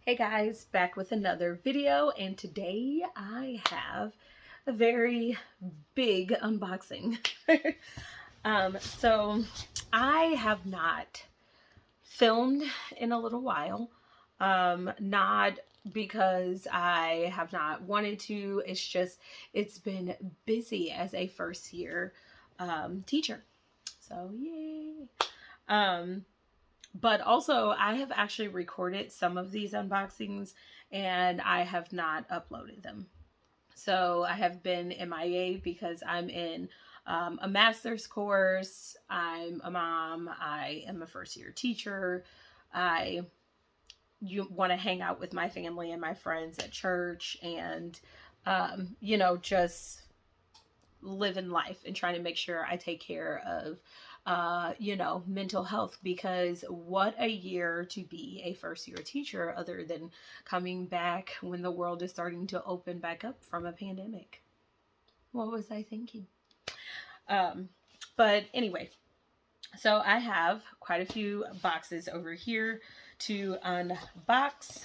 Hey guys, back with another video, and today I have a very big unboxing. So I have not filmed in a little while, not because I have not wanted to, it's been busy as a first year teacher. So yay. But also, I have actually recorded some of these unboxings and I have not uploaded them. So I have been MIA because I'm in a master's course. I'm a mom. I am a first year teacher. You want to hang out with my family and my friends at church and, just living life and trying to make sure I take care of mental health, because what a year to be a first year teacher other than coming back when the world is starting to open back up from a pandemic. What was I thinking? But anyway, so I have quite a few boxes over here to unbox.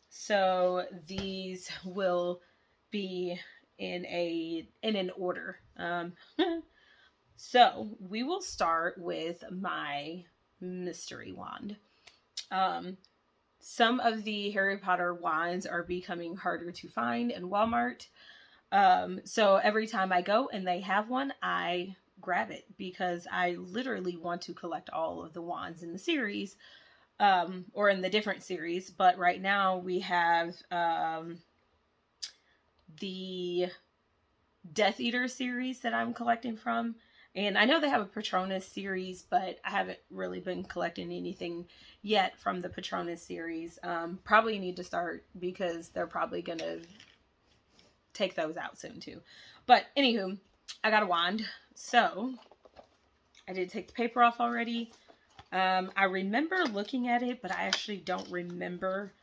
So these will be in an order. So we will start with my mystery wand. Some of the Harry Potter wands are becoming harder to find in Walmart. So every time I go and they have one, I grab it because I literally want to collect all of the wands in the series, or in the different series. But right now we have the Death Eater series that I'm collecting from. And I know they have a Patronus series, but I haven't really been collecting anything yet from the Patronus series. Probably need to start because they're probably going to take those out soon too. But anywho, I got a wand. So I did take the paper off already. I remember looking at it, but I actually don't remember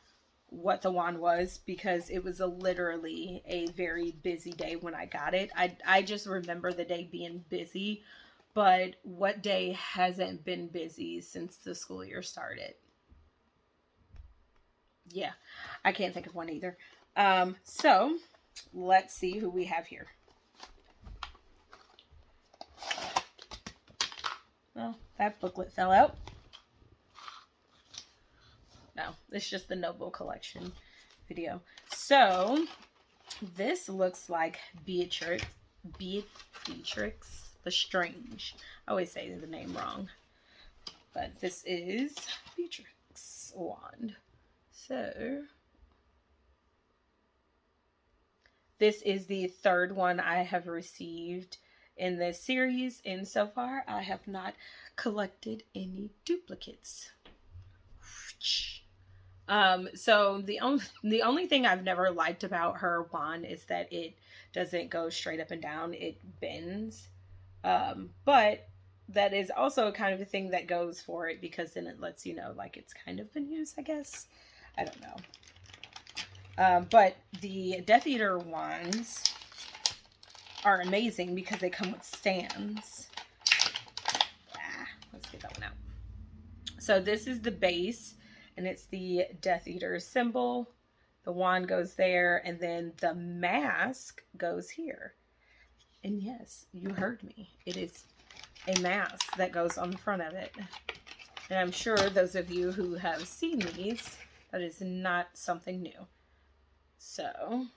what the wand was because it was literally a very busy day when I got it. I just remember the day being busy, but what day hasn't been busy since the school year started? Yeah, I can't think of one either. So let's see who we have here. Well, that booklet fell out. No, it's just the Noble Collection video. So this looks like Beatrix Lestrange. I always say the name wrong, but this is Beatrix wand. So this is the third one I have received in this series, and so far I have not collected any duplicates. So the only thing I've never liked about her wand is that it doesn't go straight up and down, it bends. But that is also kind of a thing that goes for it, because then it lets you know like it's kind of been used, I guess. I don't know. But the Death Eater wands are amazing because they come with stands. Let's get that one out. So this is the base, and it's the Death Eater symbol. The wand goes there, and then the mask goes here. And yes, you heard me. It is a mask that goes on the front of it. And I'm sure those of you who have seen these, that is not something new. So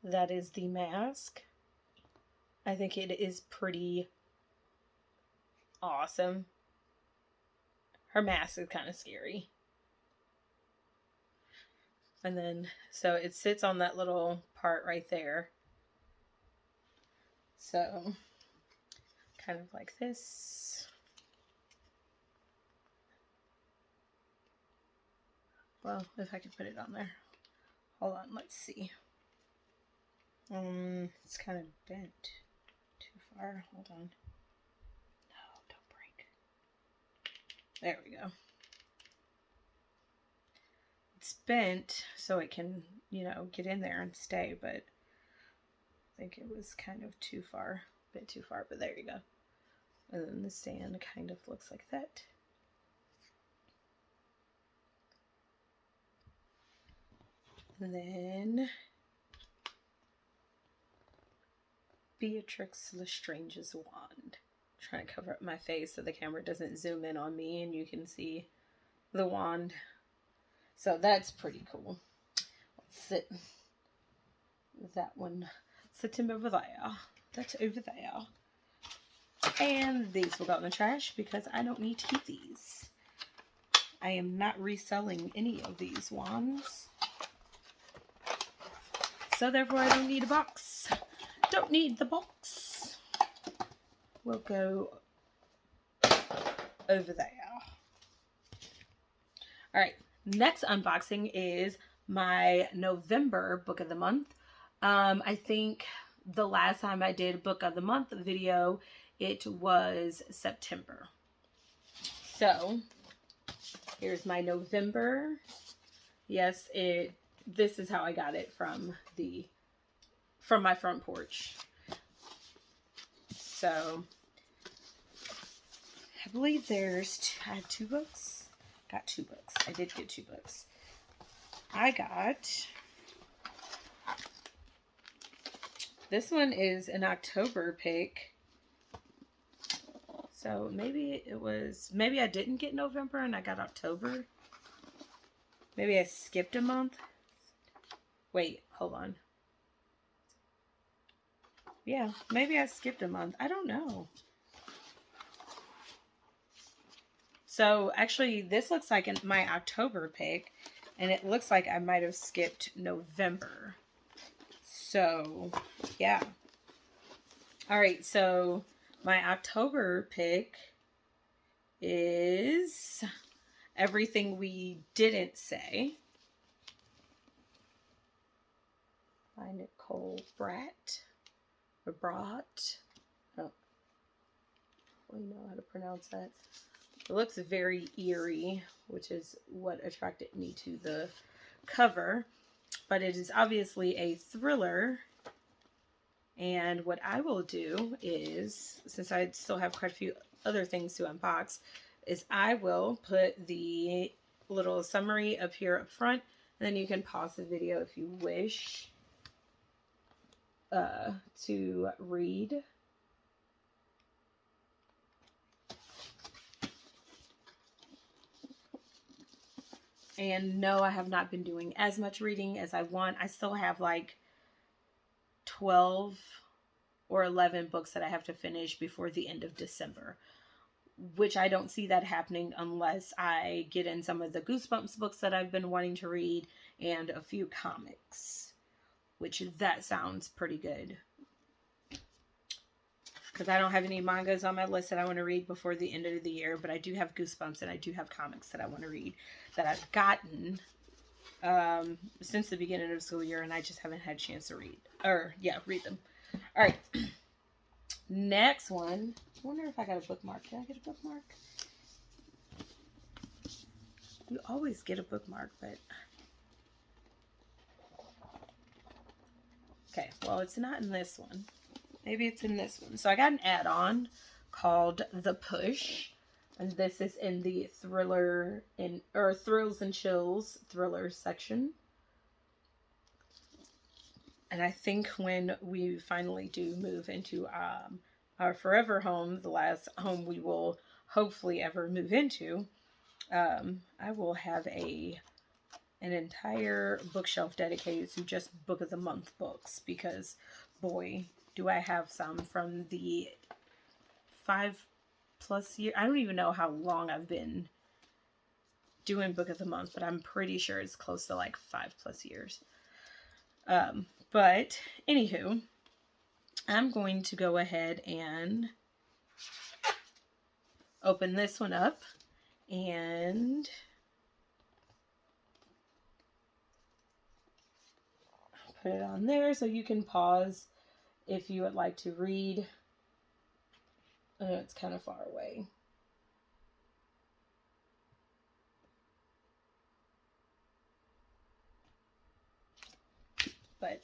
that is the mask. I think it is pretty awesome. Her mask is kind of scary. And then, so it sits on that little part right there. So, kind of like this. Well, if I could put it on there. Hold on, let's see. It's kind of bent too far. Hold on. No, don't break. There we go. It's bent so it can, get in there and stay, but I think it was kind of too far, a bit too far, but there you go. And then the stand kind of looks like that. And then Beatrix Lestrange's wand. I'm trying to cover up my face so the camera doesn't zoom in on me and you can see the wand. So that's pretty cool. Let's sit that one. Sit him over there. That's over there. And these will go in the trash because I don't need to keep these. I am not reselling any of these wands. So therefore I don't need a box. Don't need the box. We'll go over there. Alright, next unboxing is my November book of the month. I think the last time I did book of the month video, it was September. So here's my November. Yes, this is how I got it from my front porch. So I believe I have 2 books. Got 2 books. I did get 2 books. I got, this one is an October pick. So maybe I didn't get November and I got October. Maybe I skipped a month. Wait, hold on. Yeah, maybe I skipped a month. I don't know. So actually this looks like my October pick, and it looks like I might have skipped November. So yeah. Alright, so my October pick is Everything We Didn't Say by Nicole Bratt. Or Brat. Oh. Well, you know how to pronounce that. It looks very eerie, which is what attracted me to the cover. But it is obviously a thriller. And what I will do is, since I still have quite a few other things to unbox, is I will put the little summary up here up front. And then you can pause the video if you wish to read. And no, I have not been doing as much reading as I want. I still have like 12 or 11 books that I have to finish before the end of December, which I don't see that happening unless I get in some of the Goosebumps books that I've been wanting to read and a few comics, which that sounds pretty good. Because I don't have any mangas on my list that I want to read before the end of the year, but I do have Goosebumps and I do have comics that I want to read that I've gotten since the beginning of the school year, and I just haven't had a chance to read them. All right. Next one. I wonder if I got a bookmark. Did I get a bookmark? You always get a bookmark, but... Okay, well, it's not in this one. Maybe it's in this one. So I got an add-on called The Push. And this is in the Thrills and Chills thriller section. And I think when we finally do move into our forever home, the last home we will hopefully ever move into, I will have an entire bookshelf dedicated to just Book of the Month books, because boy, do I have some from the 5+ years. I don't even know how long I've been doing Book of the Month, but I'm pretty sure it's close to like 5+ years. But anywho, I'm going to go ahead and open this one up and put it on there so you can pause if you would like to read. I know it's kind of far away. But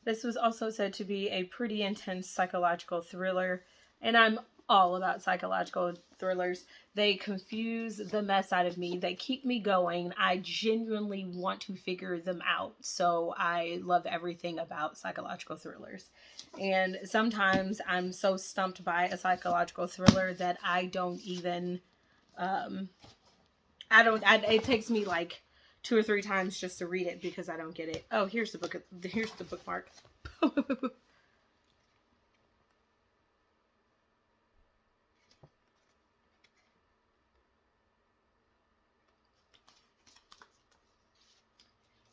this was also said to be a pretty intense psychological thriller, and I'm all about psychological thrillers. They confuse the mess out of me. They keep me going. I genuinely want to figure them out. So I love everything about psychological thrillers. And sometimes I'm so stumped by a psychological thriller that I don't even, it takes me like 2 or 3 times just to read it because I don't get it. Oh, here's the bookmark.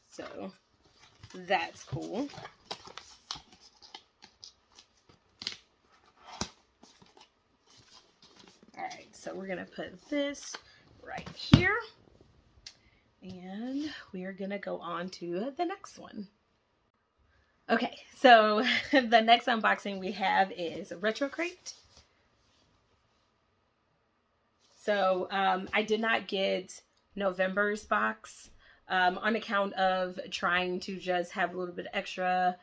So that's cool. All right, so we're gonna put this right here, and we are gonna go on to the next one. Okay, so the next unboxing we have is Retro Crate. So I did not get November's box on account of trying to just have a little bit extra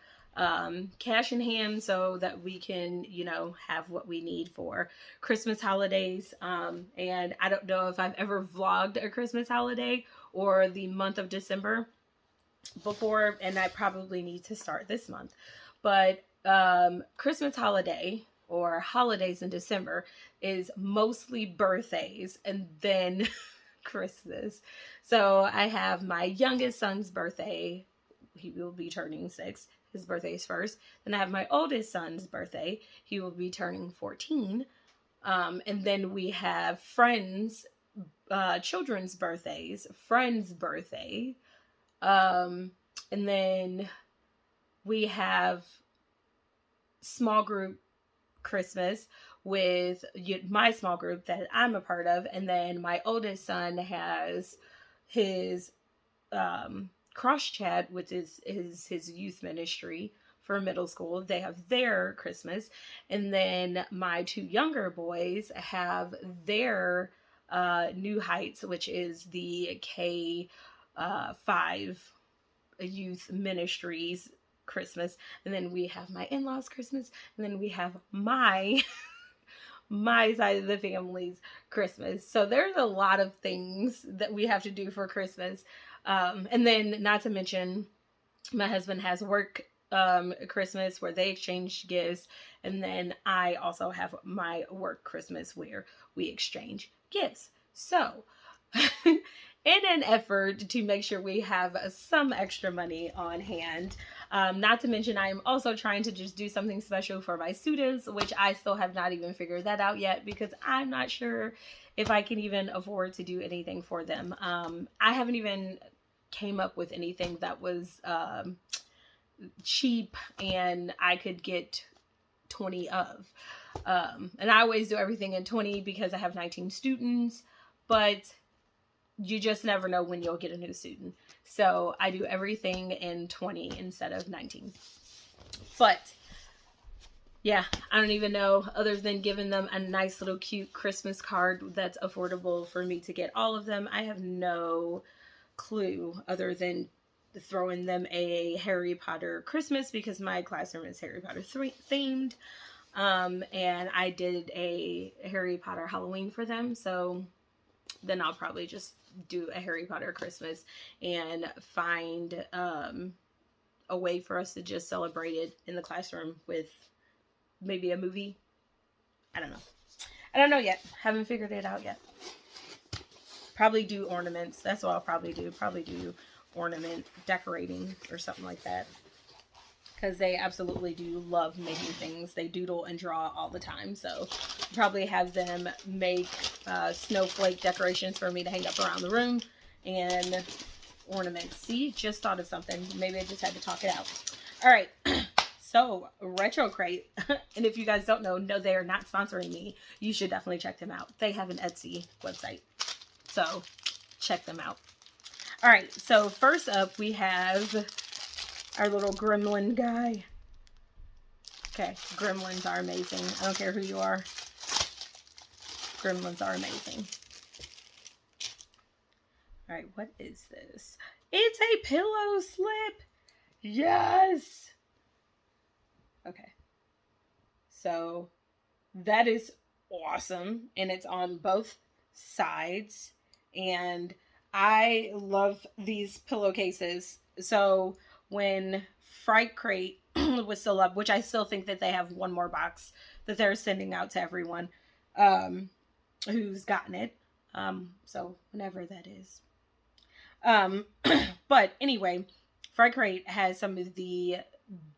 cash in hand so that we can, you know, have what we need for Christmas holidays. And I don't know if I've ever vlogged a Christmas holiday or the month of December before, and I probably need to start this month. But Christmas holiday or holidays in December is mostly birthdays and then Christmas. So I have my youngest son's birthday. He will be turning 6. His birthday is first. Then I have my oldest son's birthday. He will be turning 14. And then we have friends, children's birthdays, friends' birthday. And then we have small group Christmas with my small group that I'm a part of. And then my oldest son has his cross chat, which is his youth ministry for middle school. They have their Christmas. And then my 2 younger boys have their New Heights, which is the K5 youth ministries Christmas. And then we have my in-laws Christmas. And then we have my side of the family's Christmas. So there's a lot of things that we have to do for Christmas. And then not to mention my husband has work Christmas where they exchange gifts. And then I also have my work Christmas where we exchange gifts. So in an effort to make sure we have some extra money on hand. Not to mention, I am also trying to just do something special for my students, which I still have not even figured that out yet because I'm not sure if I can even afford to do anything for them. I haven't even came up with anything that was cheap and I could get 20 of. And I always do everything in 20 because I have 19 students, but you just never know when you'll get a new student. So I do everything in 20 instead of 19. But yeah, I don't even know, other than giving them a nice little cute Christmas card that's affordable for me to get all of them. I have no clue other than throwing them a Harry Potter Christmas because my classroom is Harry Potter themed. And I did a Harry Potter Halloween for them. So then I'll probably just do a Harry Potter Christmas and find a way for us to just celebrate it in the classroom with maybe a movie. I don't know yet. Haven't figured it out yet. Probably do ornaments. That's what I'll probably do. Probably do ornament decorating or something like that. Because they absolutely do love making things. They doodle and draw all the time. So probably have them make snowflake decorations for me to hang up around the room and ornaments. See, just thought of something. Maybe I just had to talk it out. All right. So Retro Crate. And if you guys don't know, no, they are not sponsoring me. You should definitely check them out. They have an Etsy website. So check them out. All right. So first up, we have our little gremlin guy. Okay, gremlins are amazing. I don't care who you are. Gremlins are amazing. All right, what is this? It's a pillow slip. Yes. Okay. So that is awesome, and it's on both sides. And I love these pillowcases. So when Fright Crate was still up, which I still think that they have one more box that they're sending out to everyone who's gotten it. So whenever that is. But anyway, Fright Crate has some of the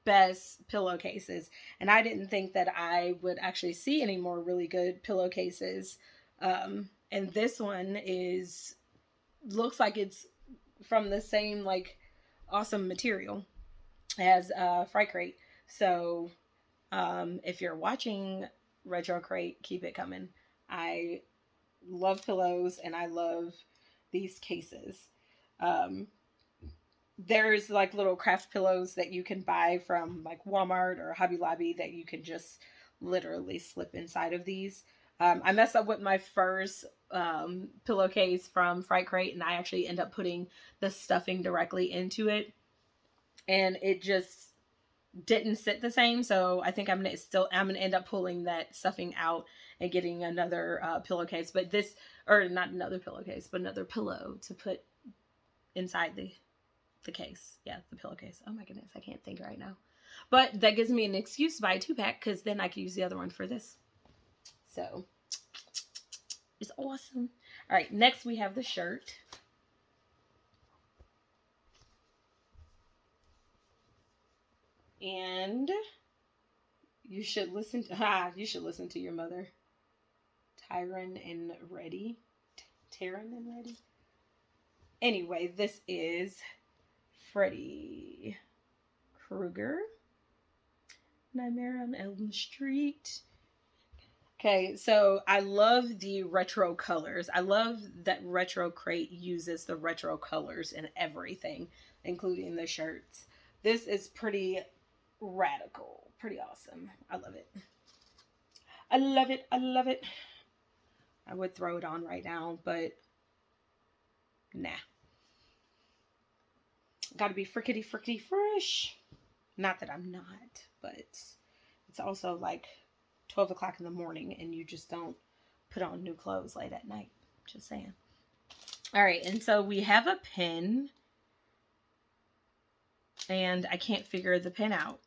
best pillowcases, and I didn't think that I would actually see any more really good pillowcases. And this one looks like it's from the same like awesome material as Fright Crate. So if you're watching Retro Crate, keep it coming. I love pillows and I love these cases. There's like little craft pillows that you can buy from like Walmart or Hobby Lobby that you can just literally slip inside of these. I messed up with my first pillowcase from Fright Crate, and I actually end up putting the stuffing directly into it, and it just didn't sit the same. So I think I'm gonna end up pulling that stuffing out and getting another pillowcase, but not another pillowcase, but another pillow to put inside the case. Yeah, the pillowcase. Oh my goodness, I can't think right now. But that gives me an excuse to buy a 2-pack, because then I can use the other one for this. So it's awesome. All right, next we have the shirt. And you should listen to your mother. Tyron and Reddy. Taryn and Reddy. Anyway, this is Freddy Krueger. Nightmare on Elm Street. Okay, so I love the retro colors. I love that Retro Crate uses the retro colors in everything, including the shirts. This is pretty radical. Pretty awesome. I love it. I love it. I love it. I would throw it on right now, but nah. Gotta be frickety fresh. Not that I'm not, but it's also like 12 o'clock in the morning and you just don't put on new clothes late at night. Just saying. All right, and so we have a pin, and I can't figure the pin out.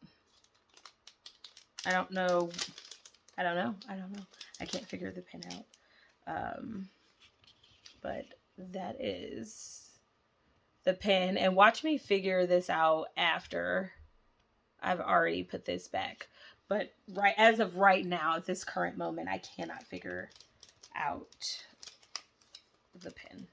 I don't know. I can't figure the pin out. But that is the pin, and watch me figure this out after I've already put this back. But as of right now, at this current moment, I cannot figure out the pin.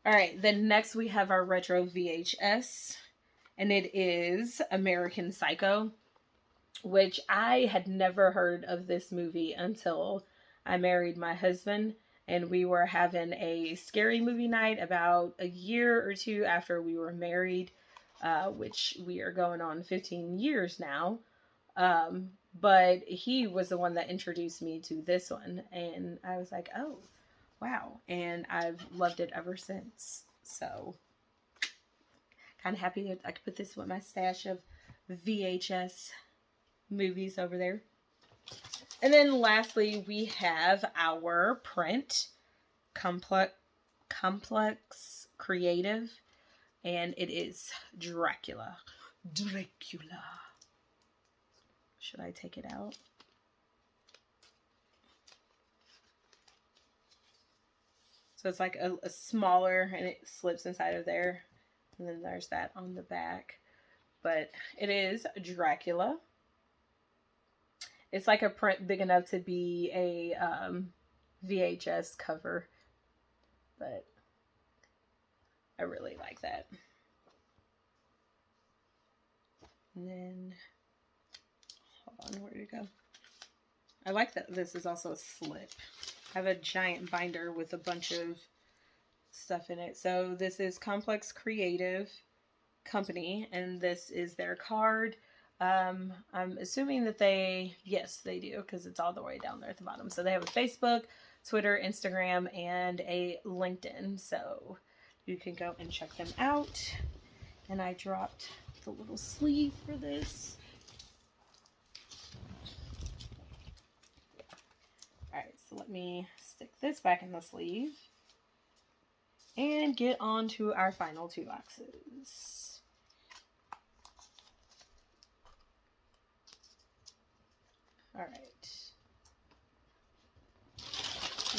All right, then next we have our retro VHS, and it is American Psycho, which I had never heard of this movie until I married my husband, and we were having a scary movie night about a year or two after we were married, which we are going on 15 years now. But he was the one that introduced me to this one, and I was like, oh, wow. And I've loved it ever since. So, kind of happy that I could put this with my stash of VHS movies over there. And then lastly, we have our print, Complex Creative, and it is Dracula. Should I take it out? So it's like a smaller, and it slips inside of there. And then there's that on the back. But it is Dracula. It's like a print big enough to be a VHS cover. But I really like that. And then, hold on, where did it go? I like that this is also a slip. I have a giant binder with a bunch of stuff in it. So this is Complex Creative Company, and this is their card. I'm assuming that yes, they do, because it's all the way down there at the bottom. So they have a Facebook, Twitter, Instagram, and a LinkedIn. So you can go and check them out. And I dropped the little sleeve for this. Alright, so let me stick this back in the sleeve and get on to our final 2 boxes. Alright.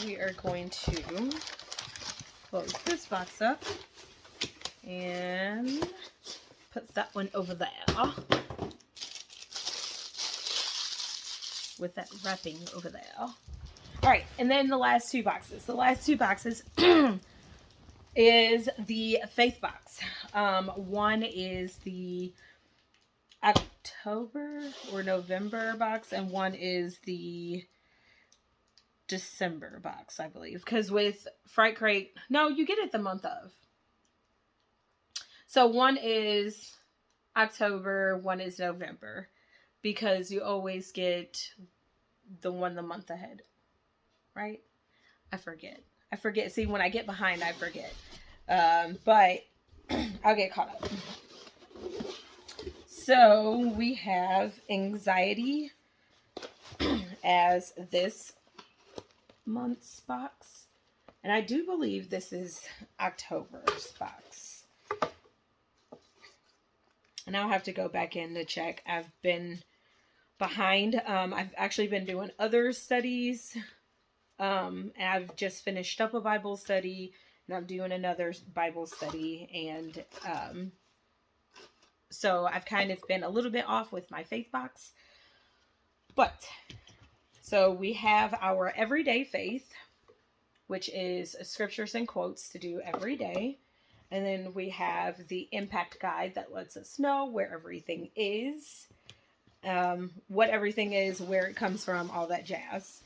We are going to close this box up and put that one over there with that wrapping over there. All right, and then the last 2 boxes. The last 2 boxes is the faith box. One is the October or November box, and one is the December box, I believe. Because with Fright Crate, no, you get it the month of. So one is October, one is November, because you always get the one the month ahead, right? I forget. See, when I get behind, I forget. But I'll get caught up. So we have anxiety as this month's box. And I do believe this is October's box. And I'll have to go back in to check. I've been behind. I've actually been doing other studies. I've just finished up a Bible study, and I'm doing another Bible study. And so I've kind of been a little bit off with my faith box. But, so we have our everyday faith, which is scriptures and quotes to do every day. And then we have the impact guide that lets us know where everything is, what everything is, where it comes from, all that jazz.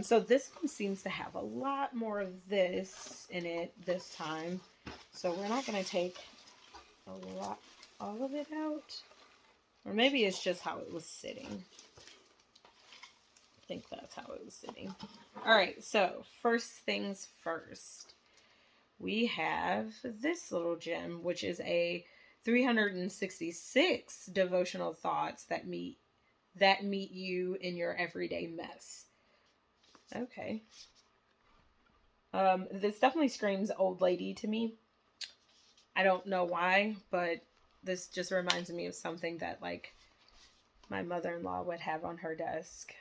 So this one seems to have a lot more of this in it this time. So we're not going to take all of it out. Or maybe it's just how it was sitting. I think that's how it was sitting. All right, so first things first. We have this little gem, which is a 366 devotional thoughts that meet you in your everyday mess. Okay. This definitely screams old lady to me. I don't know why, but this just reminds me of something that, like, my mother-in-law would have on her desk.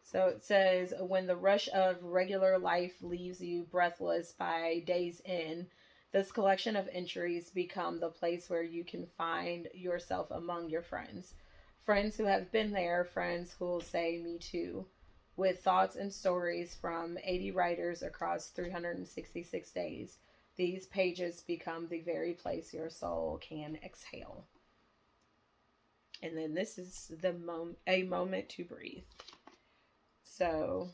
So it says, when the rush of regular life leaves you breathless by day's end, this collection of entries become the place where you can find yourself among your friends. Friends who have been there, friends who will say, me too. With thoughts and stories from 80 writers across 366 days, these pages become the very place your soul can exhale. And then this is a moment to breathe. So,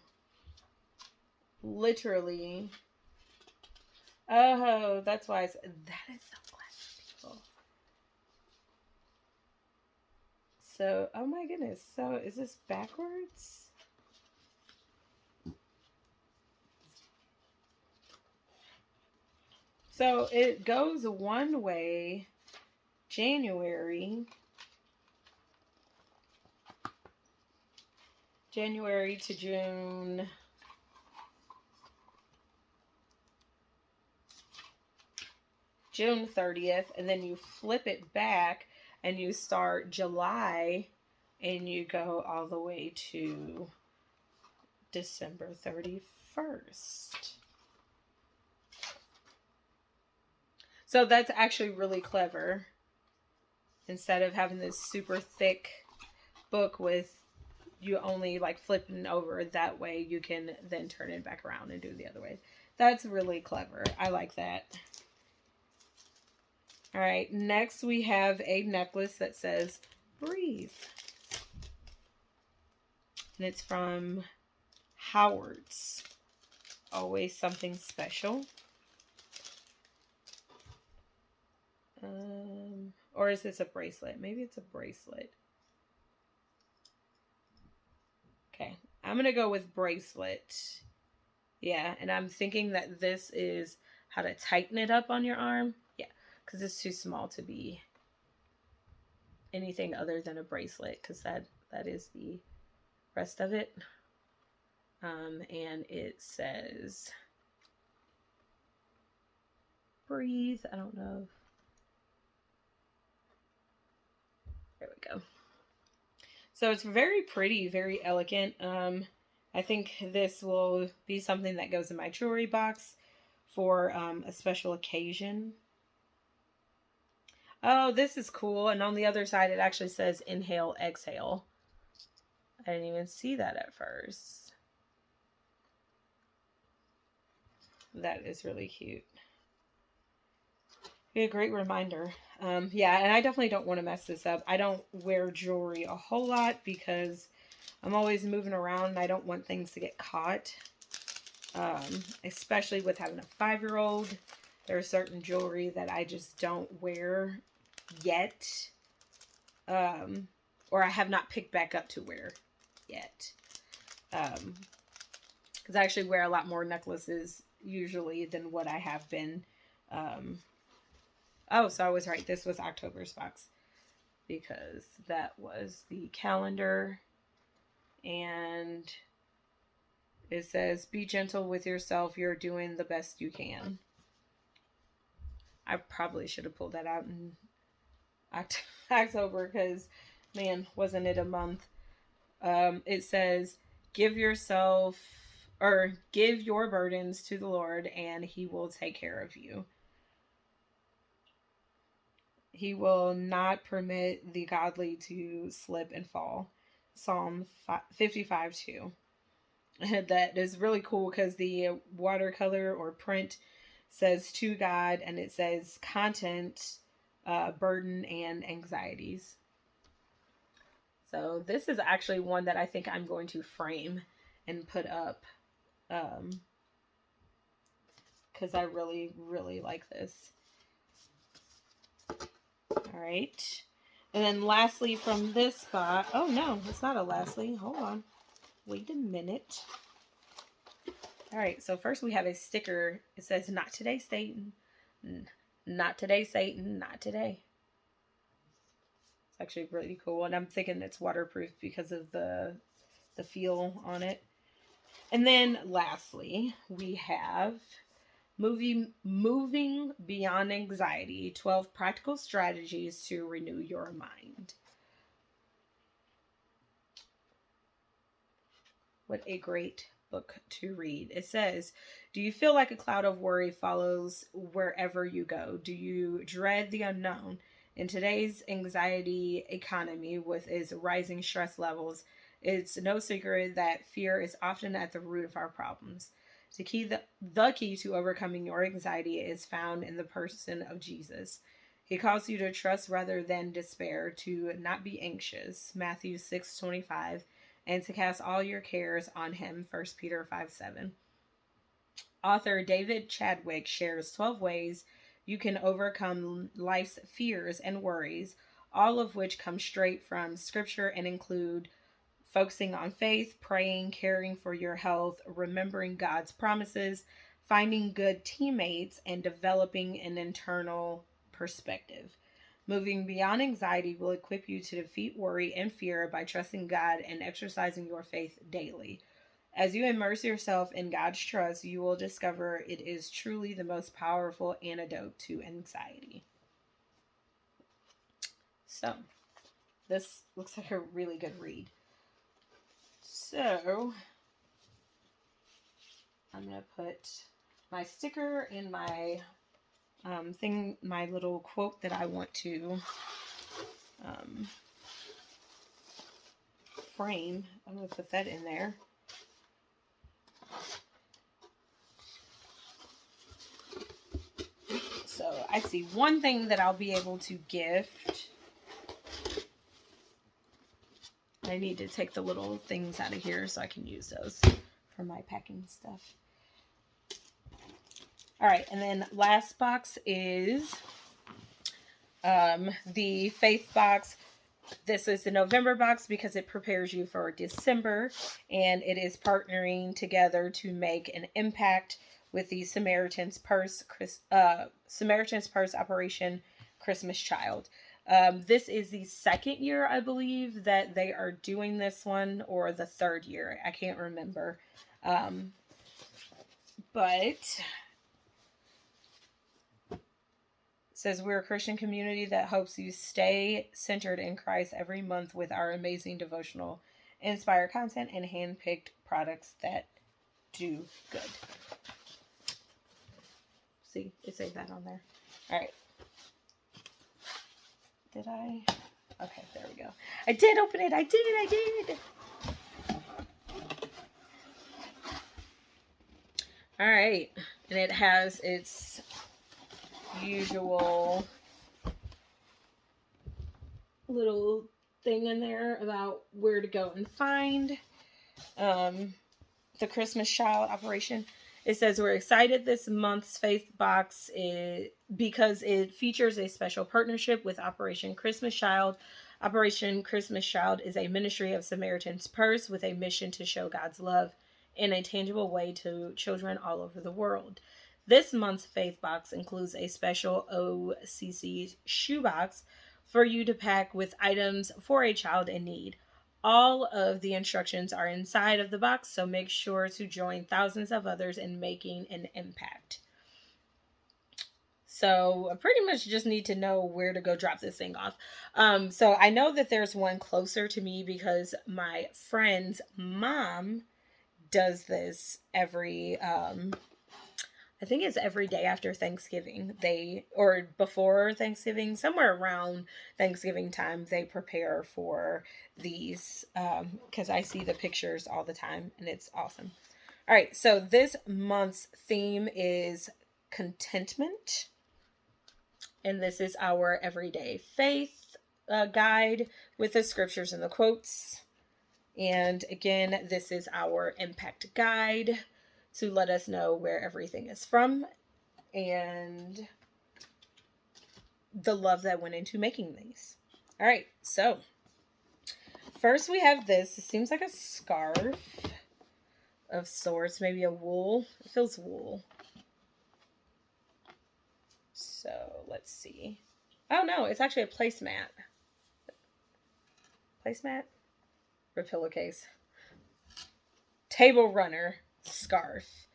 literally, oh, that's why that is so clever, people. So, oh my goodness. So, is this backwards? So, it goes one way, January to June. June 30th, and then you flip it back and you start July and you go all the way to December 31st. So that's actually really clever. Instead of having this super thick book with you only like flipping over that way, you can then turn it back around and do it the other way. That's really clever. I like that. All right, next we have a necklace that says breathe. And it's from Howard's. Always something special. Or is this a bracelet? Maybe it's a bracelet. Okay, I'm going to go with bracelet. Yeah, and I'm thinking that this is how to tighten it up on your arm. Yeah, because it's too small to be anything other than a bracelet, because that is the rest of it. And it says breathe. I don't know. There we go. So it's very pretty, very elegant. I think this will be something that goes in my jewelry box for a special occasion. Oh, this is cool. And on the other side, it actually says inhale, exhale. I didn't even see that at first. That is really cute. Be a great reminder. Yeah, and I definitely don't want to mess this up. I don't wear jewelry a whole lot because I'm always moving around and I don't want things to get caught. Especially with having a 5-year-old. There's certain jewelry that I just don't wear yet. Or I have not picked back up to wear yet. Because I actually wear a lot more necklaces usually than what I have been. Oh, so I was right. This was October's box. Because that was the calendar. And it says, be gentle with yourself. You're doing the best you can. I probably should have pulled that out in October because, man, wasn't it a month? It says, give your burdens to the Lord and he will take care of you. He will not permit the godly to slip and fall. Psalm 55:2. That is really cool because the watercolor or print says to God and it says content, burden, and anxieties. So this is actually one that I think I'm going to frame and put up because I really, really like this. All right. And then lastly from this spot, oh no, it's not a lastly. Hold on. Wait a minute. All right, so first we have a sticker. It says, not today, Satan. Not today, Satan. Not today. It's actually really cool. And I'm thinking it's waterproof because of the feel on it. And then lastly, we have Moving Beyond Anxiety, 12 Practical Strategies to Renew Your Mind. What a great book to read. It says, do you feel like a cloud of worry follows wherever you go? Do you dread the unknown? In today's anxiety economy with its rising stress levels, it's no secret that fear is often at the root of our problems. The key to overcoming your anxiety is found in the person of Jesus. He calls you to trust rather than despair, to not be anxious, Matthew 6:25, and to cast all your cares on him, 1 Peter 5:7. Author David Chadwick shares 12 ways you can overcome life's fears and worries, all of which come straight from Scripture and include focusing on faith, praying, caring for your health, remembering God's promises, finding good teammates, and developing an internal perspective. Moving Beyond Anxiety will equip you to defeat worry and fear by trusting God and exercising your faith daily. As you immerse yourself in God's trust, you will discover it is truly the most powerful antidote to anxiety. So, this looks like a really good read. So, I'm going to put my sticker in my my little quote that I want to frame. I'm going to put that in there. So, I see one thing that I'll be able to gift. I need to take the little things out of here so I can use those for my packing stuff. All right, and then last box is the Faith box. This is the November box because it prepares you for December, and it is partnering together to make an impact with the Samaritan's Purse Operation Christmas Child. This is the second year, I believe, that they are doing this one, or the third year. I can't remember. But it says we're a Christian community that hopes you stay centered in Christ every month with our amazing devotional, inspired content, and hand-picked products that do good. See, it says that on there. All right. Did I? Okay, there we go. I did open it. I did. All right. And it has its usual little thing in there about where to go and find the Christmas Child Operation. It says we're excited this month's Faith Box because it features a special partnership with Operation Christmas Child. Operation Christmas Child is a ministry of Samaritan's Purse with a mission to show God's love in a tangible way to children all over the world. This month's Faith Box includes a special OCC shoebox for you to pack with items for a child in need. All of the instructions are inside of the box, so make sure to join thousands of others in making an impact. So I pretty much just need to know where to go drop this thing off. So I know that there's one closer to me because my friend's mom does this every, I think it's every day after Thanksgiving. Or before Thanksgiving, somewhere around Thanksgiving time, they prepare for these, because I see the pictures all the time, and it's awesome. All right, so this month's theme is contentment, and this is our everyday faith guide with the scriptures and the quotes. And again, this is our impact guide to let us know where everything is from and the love that went into making these. All right, so first we have this. It seems like a scarf of sorts, maybe a wool. It feels wool. So let's see. Oh no, it's actually a placemat. Placemat or pillowcase. Table runner scarf.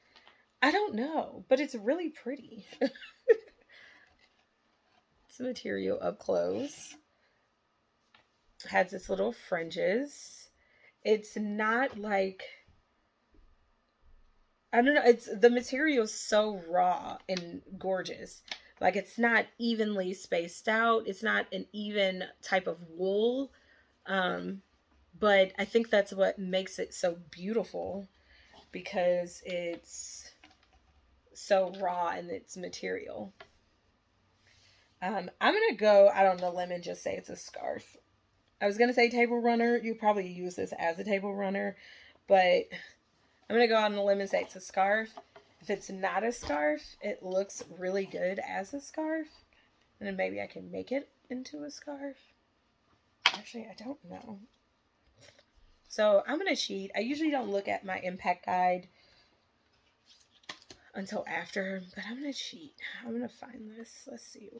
I don't know, but it's really pretty. It's the material up close. Has its little fringes. It's not like, I don't know, it's the material is so raw and gorgeous. Like, it's not evenly spaced out. It's not an even type of wool. But I think that's what makes it so beautiful, because it's so raw in its material. I'm going to go out on a limb and just say it's a scarf. I was going to say table runner. You probably use this as a table runner, but I'm going to go out on a limb and say it's a scarf. If it's not a scarf, it looks really good as a scarf. And then maybe I can make it into a scarf. Actually, I don't know. So I'm going to cheat. I usually don't look at my impact guide until after, but I'm going to cheat. I'm going to find this. Let's see.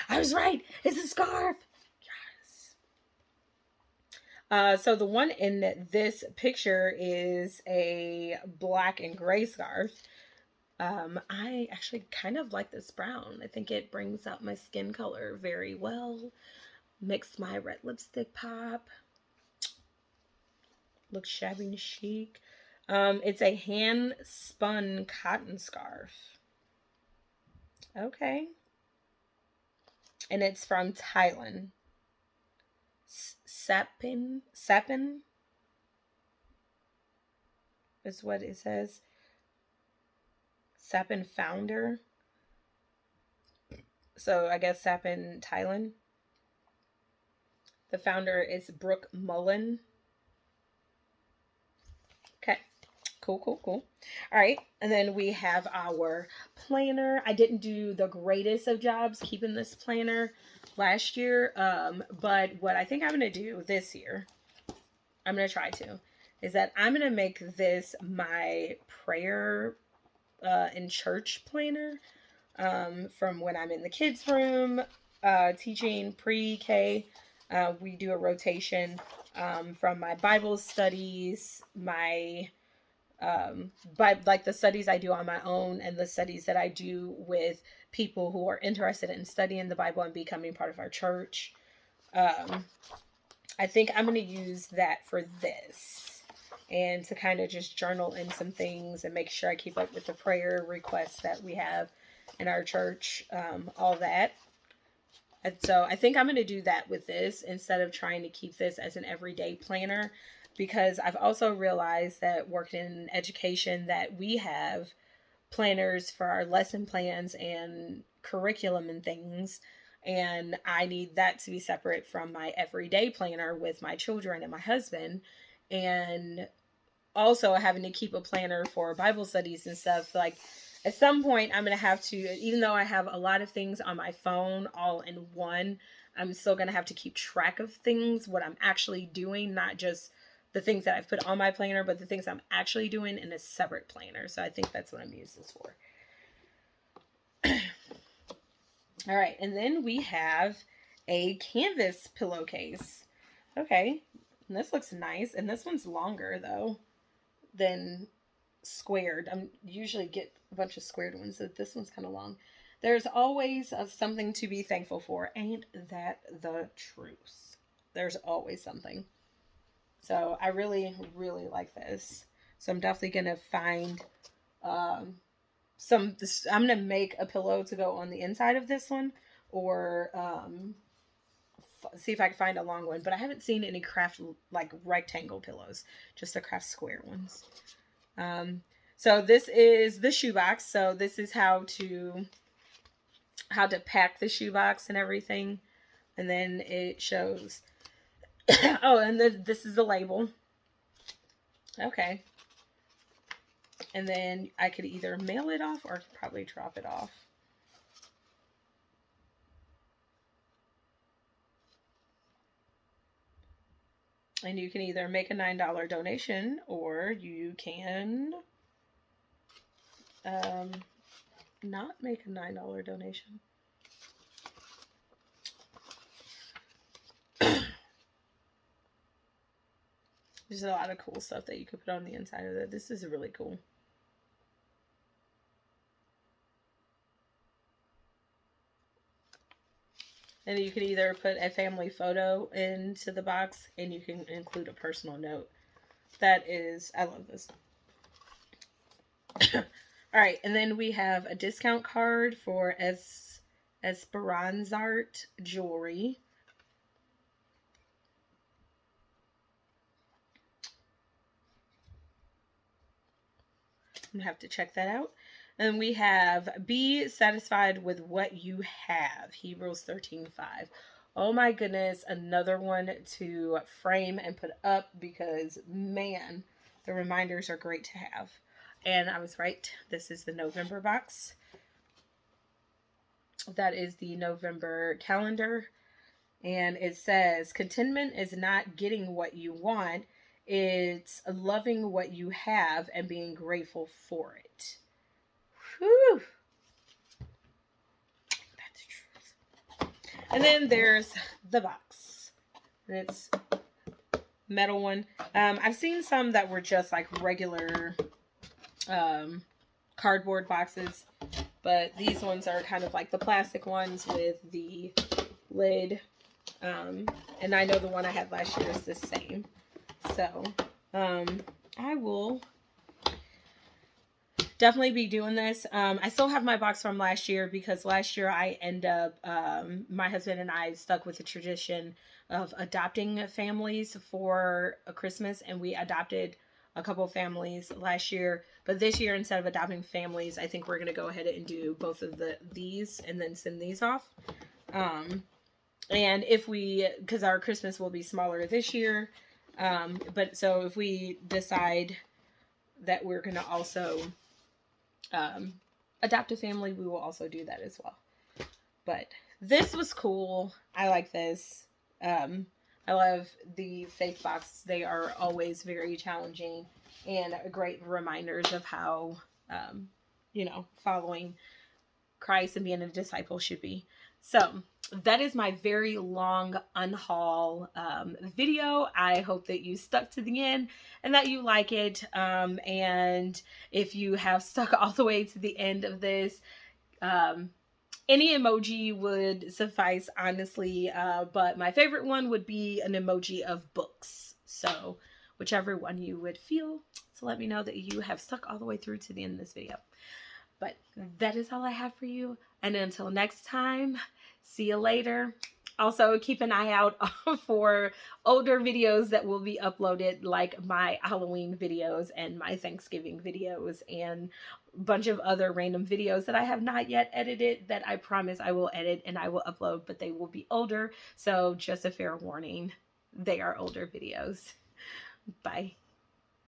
I was right. It's a scarf. Yes. So the one in this picture is a black and gray scarf. I actually kind of like this brown. I think it brings out my skin color very well. Makes my red lipstick pop. Looks shabby and chic. It's a hand spun cotton scarf. Okay. And it's from Thailand. Sapin is what it says. Sapin founder. So I guess Sapin Thailand. The founder is Brooke Mullen. Okay. Cool. All right. And then we have our planner. I didn't do the greatest of jobs keeping this planner last year. But what I think I'm going to do this year, I'm going to try to, is that I'm going to make this my prayer in church planner from when I'm in the kids' room teaching pre-K. We do a rotation from my Bible studies, my like the studies I do on my own and the studies that I do with people who are interested in studying the Bible and becoming part of our church. I think I'm going to use that for this and to kind of just journal in some things and make sure I keep up with the prayer requests that we have in our church, all that. And so I think I'm going to do that with this instead of trying to keep this as an everyday planner, because I've also realized that working in education that we have planners for our lesson plans and curriculum and things. And I need that to be separate from my everyday planner with my children and my husband. And also having to keep a planner for Bible studies and stuff. Like at some point I'm going to have to, even though I have a lot of things on my phone all in one, I'm still going to have to keep track of things, what I'm actually doing, not just the things that I've put on my planner, but the things I'm actually doing in a separate planner. So I think that's what I'm using this for. All right. And then we have a canvas pillowcase. Okay. And this looks nice. And this one's longer though than squared. I usually get a bunch of squared ones. So this one's kind of long. There's always something to be thankful for. Ain't that the truth? There's always something. So I really, really like this. So I'm definitely going to find I'm going to make a pillow to go on the inside of this one, or see if I can find a long one. But I haven't seen any craft like rectangle pillows, just the craft square ones. So this is the shoebox. So this is how to pack the shoebox and everything. And then it shows oh, and this is the label. Okay. And then I could either mail it off or probably drop it off. And you can either make a $9 donation or you can not make a $9 donation. There's a lot of cool stuff that you could put on the inside of it. This is really cool. And you can either put a family photo into the box and you can include a personal note. I love this. All right, and then we have a discount card for Esperanzart Jewelry. I'm gonna have to check that out. And we have be satisfied with what you have. Hebrews 13:5. Oh my goodness, another one to frame and put up because man, the reminders are great to have. And I was right. This is the November box. That is the November calendar. And it says, contentment is not getting what you want. It's loving what you have and being grateful for it. Whew. That's the truth. And then there's the box. And it's metal one. I've seen some that were just like regular cardboard boxes. But these ones are kind of like the plastic ones with the lid. And I know the one I had last year is the same. So, I will definitely be doing this. I still have my box from last year because last year I end up, my husband and I stuck with the tradition of adopting families for a Christmas, and we adopted a couple families last year. But this year, instead of adopting families, I think we're going to go ahead and do both of these and then send these off. And because our Christmas will be smaller this year, but so if we decide that we're going to also adopt a family, we will also do that as well. But this was cool. I like this. I love the faith box. They are always very challenging and great reminders of how following Christ and being a disciple should be. So that is my very long unhaul video. I hope that you stuck to the end and that you like it. And if you have stuck all the way to the end of this, any emoji would suffice, honestly. But my favorite one would be an emoji of books. So whichever one you would feel to let me know that you have stuck all the way through to the end of this video. But that is all I have for you. And until next time, see you later. Also, keep an eye out for older videos that will be uploaded, like my Halloween videos and my Thanksgiving videos and a bunch of other random videos that I have not yet edited that I promise I will edit and I will upload, but they will be older. So just a fair warning, they are older videos. Bye.